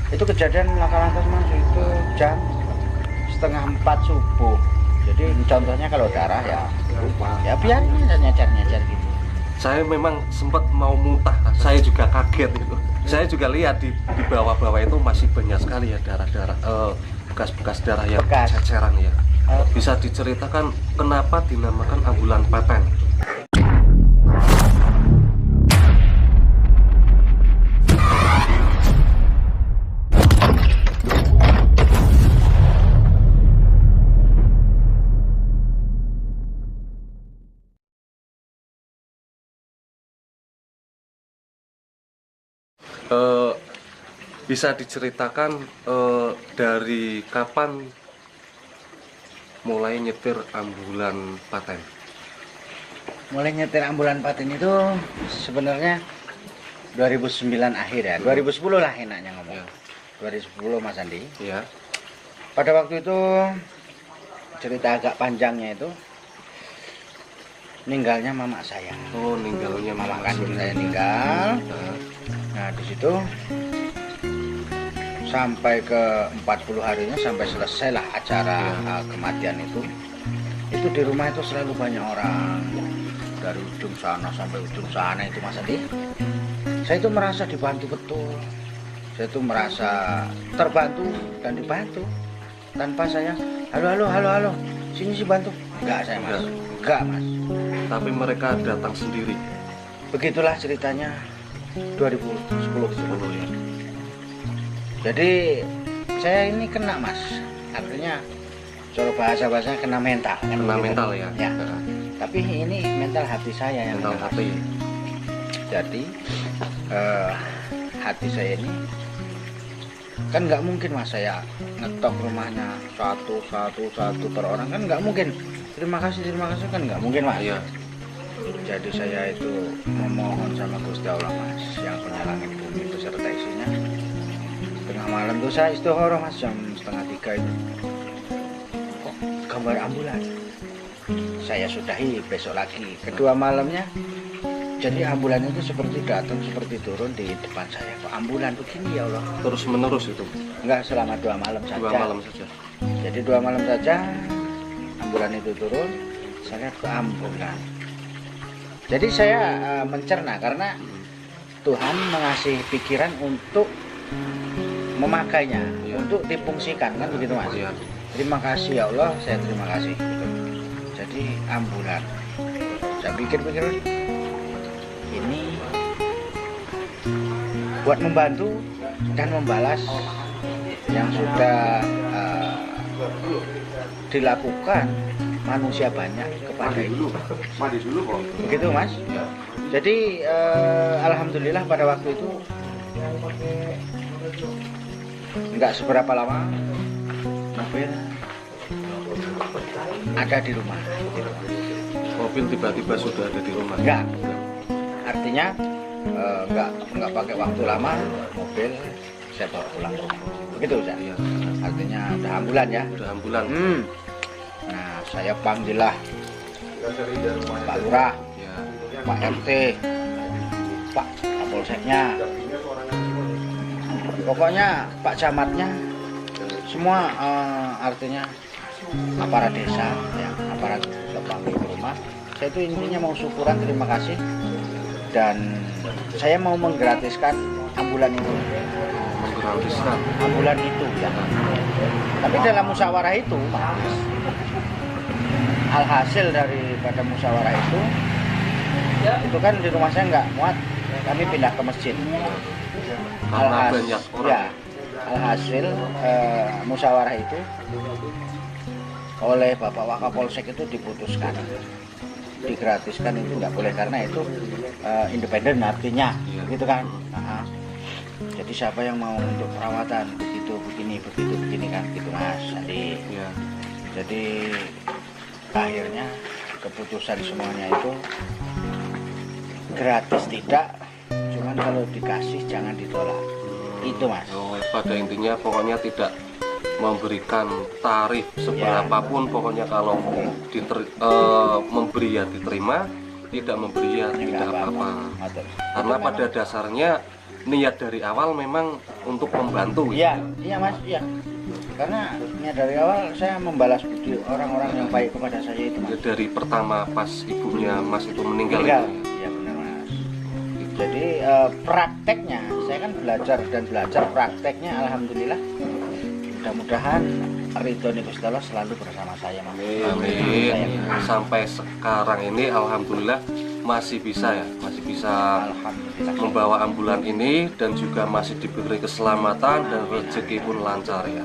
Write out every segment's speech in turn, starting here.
Itu kejadian laka-lantas mas, itu jam setengah 4 subuh. Jadi contohnya kalau darah ya biarin aja nyacar gitu. Saya memang sempat mau muntah, saya juga kaget itu. Saya juga lihat di bawah-bawah itu masih banyak sekali ya darah-darah, bekas-bekas darah yang Bekas. ceceran ya. Bisa diceritakan kenapa dinamakan ambulan paten? Bisa diceritakan dari kapan mulai nyetir ambulan paten? Mulai nyetir ambulan paten itu sebenarnya 2009 akhir ya, 2010 lah enaknya ngomong. Ya. 2010 Mas Andi. Ya. Pada waktu itu cerita agak panjangnya itu meninggalnya mama saya. Oh, meninggalnya Mama kandung saya meninggal. Nah di situ sampai ke 40 harinya, sampai selesailah acara kematian itu di rumah itu selalu banyak orang dari ujung sana sampai ujung sana itu Mas Andi. Saya itu merasa dibantu betul, saya itu merasa terbantu dan dibantu tanpa saya halo sini sih bantu, enggak saya mas, enggak mas. Tapi mereka datang sendiri. Begitulah ceritanya 2010 ya. Jadi saya ini kena mas, artinya kalau bahasa-bahasanya kena mental kan, Kena mental ya. Ya. Tapi ini mental hati saya yang Mental kena, Mas. hati. Jadi hati saya ini kan nggak mungkin mas saya ngetok rumahnya satu per orang, kan nggak mungkin. Terima kasih kan nggak mungkin mas. Iya. Jadi saya itu memohon sama Gusti Allah mas, yang punya langit bumi beserta isinya. Tengah malam tuh saya istihoroh mas, jam 2:30 itu. Kok gambar ambulan? Saya sudahi besok lagi. Kedua malamnya, jadi ambulan itu seperti datang, seperti turun di depan saya. Kok ambulan begini ya Allah? Terus menerus itu. Enggak, selama 2 malam saja. 2 malam saja. Jadi 2 malam saja ambulan itu turun. Saya lihat ke ambulan. Jadi saya mencerna karena Tuhan mengasih pikiran untuk memakainya, untuk difungsikan kan begitu mas. Iya. Terima kasih ya Allah, saya terima kasih. Jadi ambulan. Saya pikir-pikir ini buat membantu dan membalas yang sudah dilakukan manusia banyak kepada itu. Begitu mas. Jadi alhamdulillah pada waktu itu nggak seberapa lama mobil ada di rumah. Mobil tiba-tiba sudah ada di rumah. Enggak. Artinya nggak pakai waktu lama, mobil saya bawa pulang ke rumah. Begitu Ustaz. Iya. Artinya udah ambulan ya. Udah ambulan. Nah, saya panggil lah Pak Lurah, Ya. Pak RT, Pak Kapolseknya, pokoknya Pak Camatnya, semua artinya aparat desa, ya, aparat saya panggil ke rumah. Saya itu intinya mau syukuran, terima kasih, dan saya mau menggratiskan ambulan itu. Menggratiskan Ambulan itu ya. Tapi dalam musyawarah itu, alhasil daripada musyawarah itu kan di rumah saya nggak muat, kami pindah ke masjid. karena banyak orang. Ya, alhasil musyawarah itu oleh Bapak Wakapolsek itu diputuskan, digratiskan itu nggak boleh karena itu independen artinya, gitu kan. Nah, jadi siapa yang mau untuk perawatan begitu begini kan, gitu mas. Ya. Jadi akhirnya keputusan semuanya itu gratis tidak, cuman kalau dikasih jangan ditolak. Itu mas. Oh, pada intinya pokoknya tidak memberikan tarif seberapapun, pokoknya kalau memberi ya diterima, tidak memberi ya tidak apa-apa. Karena pada dasarnya niat dari awal memang untuk membantu. Iya, iya mas, iya. Karena niat dari awal saya membalas budi orang-orang yang baik kepada saya itu mas. Ya, dari pertama pas ibunya Mas itu meninggal. Iya benar mas. Jadi prakteknya, saya kan belajar dan belajar prakteknya, alhamdulillah. Mudah-mudahan ridhoni Gusti Allah selalu bersama saya mas. Amin. Sampai sekarang ini alhamdulillah masih bisa ya, masih bisa Alhamdulillah. membawa ambulan ini dan juga masih diberi keselamatan dan rezeki pun lancar ya.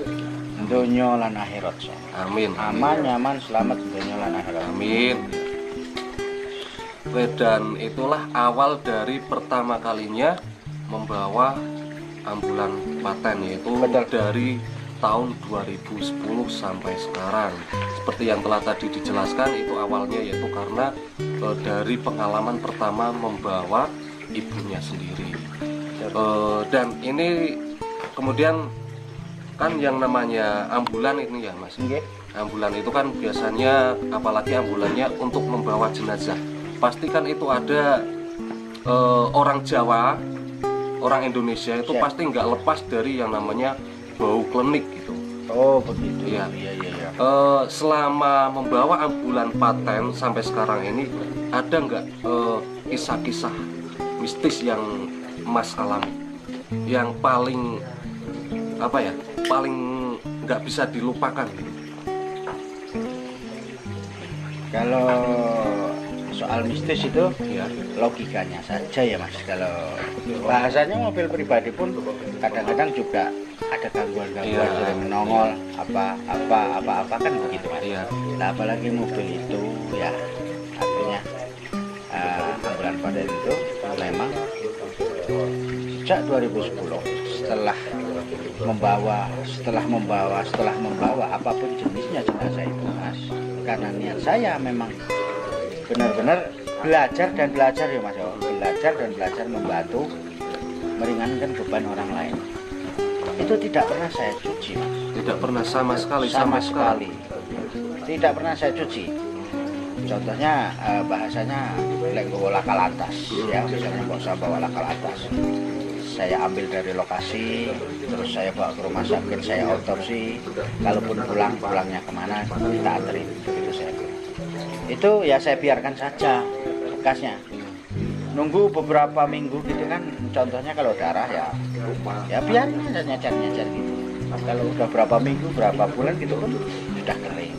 Dunia lan akhirat. Amin. Aman, nyaman, selamat dunia lan akhirat. Amin. Dan itulah awal dari pertama kalinya membawa ambulan paten, yaitu Betul. dari tahun 2010 sampai sekarang. Seperti yang telah tadi dijelaskan, itu awalnya yaitu karena dari pengalaman pertama membawa ibunya sendiri. Dan ini kemudian kan yang namanya ambulan ini ya Mas. Nggih. Ambulan itu kan biasanya, apalagi ambulannya untuk membawa jenazah, pasti kan itu ada orang Jawa, orang Indonesia itu Siap. pasti nggak lepas dari yang namanya bau klenik gitu. Oh begitu. Iya. Iya. Selama membawa ambulan paten sampai sekarang ini, ada nggak kisah-kisah mistis yang Mas alami, yang paling apa ya, paling nggak bisa dilupakan? Kalau soal mistis itu Ya. logikanya saja ya mas. Kalau bahasanya mobil pribadi pun kadang-kadang juga ada gangguan-gangguan Iya. sering menongol apa kan begitu mas. Iya. Nah, apalagi mobil itu ya artinya ambulan paten itu memang sejak 2010 setelah membawa apapun jenisnya jenazah itu mas, karena niat saya memang benar-benar belajar ya mas, belajar membantu meringankan beban orang lain. Itu tidak pernah saya cuci mas, Tidak pernah sama sekali. tidak pernah saya cuci. Contohnya bahasanya bawa laka lantas ya, misalnya nggak usah bawa laka lantas, saya ambil dari lokasi, terus saya bawa ke rumah sakit, saya otopsi, kalaupun pulangnya kemana kita anterin, begitu saya bilang. Itu ya saya biarkan saja bekasnya, nunggu beberapa minggu gitu kan. Contohnya kalau darah ya biarin aja nyacar gitu. Kalau udah berapa minggu, berapa bulan gitu pun sudah kering,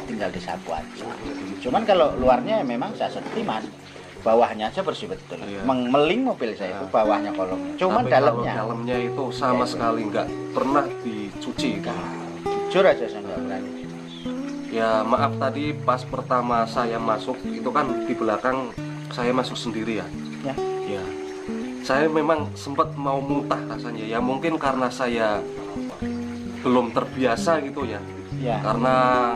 tinggal disapu aja. Cuman kalau luarnya memang saya seperti mas, bawahnya aja bersih betul. Iya. Meling mobil saya itu bawahnya kolong, cuman Tapi dalamnya kalau dalamnya itu sama sekali nggak pernah dicuci kan? jujur aja saya nggak berani. Ya maaf, tadi pas pertama saya masuk itu kan di belakang saya masuk sendiri ya. Ya. Ya, saya memang sempat mau muntah rasanya. Ya mungkin karena saya belum terbiasa gitu ya. Ya. Karena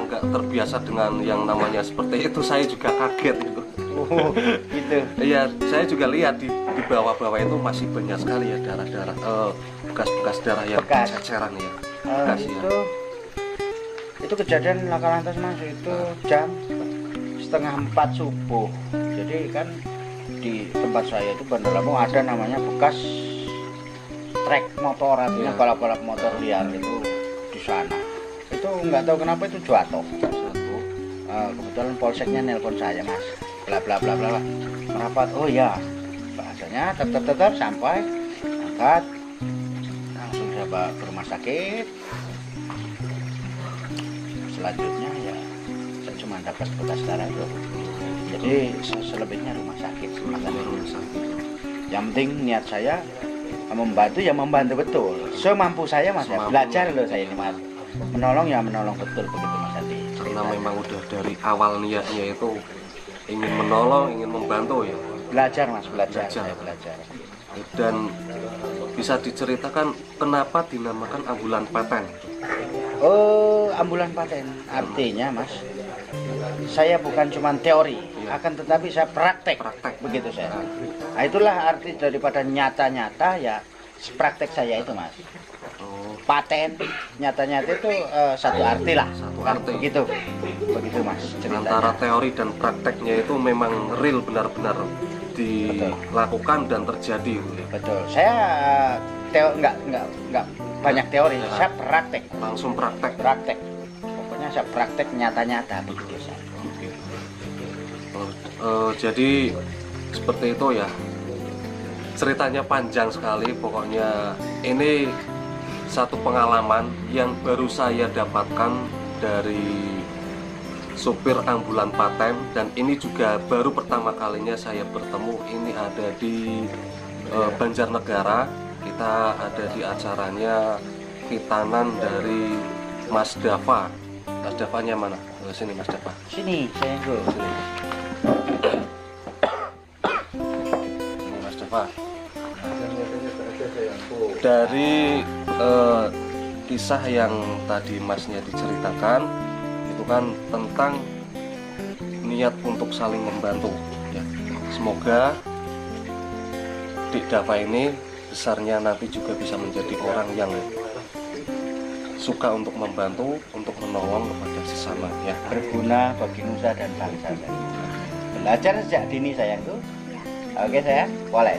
nggak terbiasa dengan yang namanya seperti itu, saya juga kaget gitu. Oh, gitu. Iya, saya juga lihat di bawah-bawah itu masih banyak sekali ya darah-darah, bekas-bekas darah yang Bekas. ceceran ya. Bekas ya. Itu kejadian laka lantas mas, itu jam 3:30 subuh. Jadi kan di tempat saya itu Bandar Lampung ada namanya bekas trek motor, artinya Iya. balap-balap motor liar itu di sana. Itu nggak tahu kenapa itu jatuh. Kebetulan polseknya nelpon saya mas, bla bla bla bla, merapat. Oh ya, bahasanya tetap sampai angkat, langsung saya bawa ke rumah sakit. Selanjutnya ya saya cuma dapat bekas darah itu. Jadi selebihnya rumah sakit. Yang penting niat saya membantu ya membantu betul, semampu saya mas ya. Belajar loh saya ini mas, menolong ya menolong betul begitu mas Adi. Karena memang udah dari awal niatnya itu ingin menolong, ingin membantu ya. Belajar mas, belajar. Saya belajar. Dan bisa diceritakan kenapa dinamakan ambulan paten? Oh, ambulan paten artinya mas, saya bukan cuma teori, akan tetapi saya praktek begitu saya. Nah, itulah arti daripada nyata-nyata ya, praktek saya itu mas. Paten nyata-nyata itu satu arti lah, Satu kan arti. begitu mas ceritanya. Antara teori dan prakteknya itu memang real, benar-benar dilakukan dan terjadi gitu ya. Betul. Saya nggak banyak teori, saya praktek. Langsung praktek. Pokoknya saya praktek nyata-nyata begitu saya. Oke. Jadi seperti itu ya. Ceritanya panjang sekali, pokoknya ini satu pengalaman yang baru saya dapatkan dari supir ambulan Paten, dan ini juga baru pertama kalinya saya bertemu. Ini ada di Banjarnegara, kita ada di acaranya hitanan dari Mas Dava. Mas Davanya mana? Sini Mas Dava. Sini saya dulu. Ini Mas Dava. Dari kisah yang tadi Masnya diceritakan itu kan tentang niat untuk saling membantu ya. Semoga Dik Dava ini besarnya nanti juga bisa menjadi orang yang suka untuk membantu, untuk menolong kepada sesama ya. Berguna bagi nusa dan bangsa. Belajar sejak dini sayangku. Oke sayang, boleh.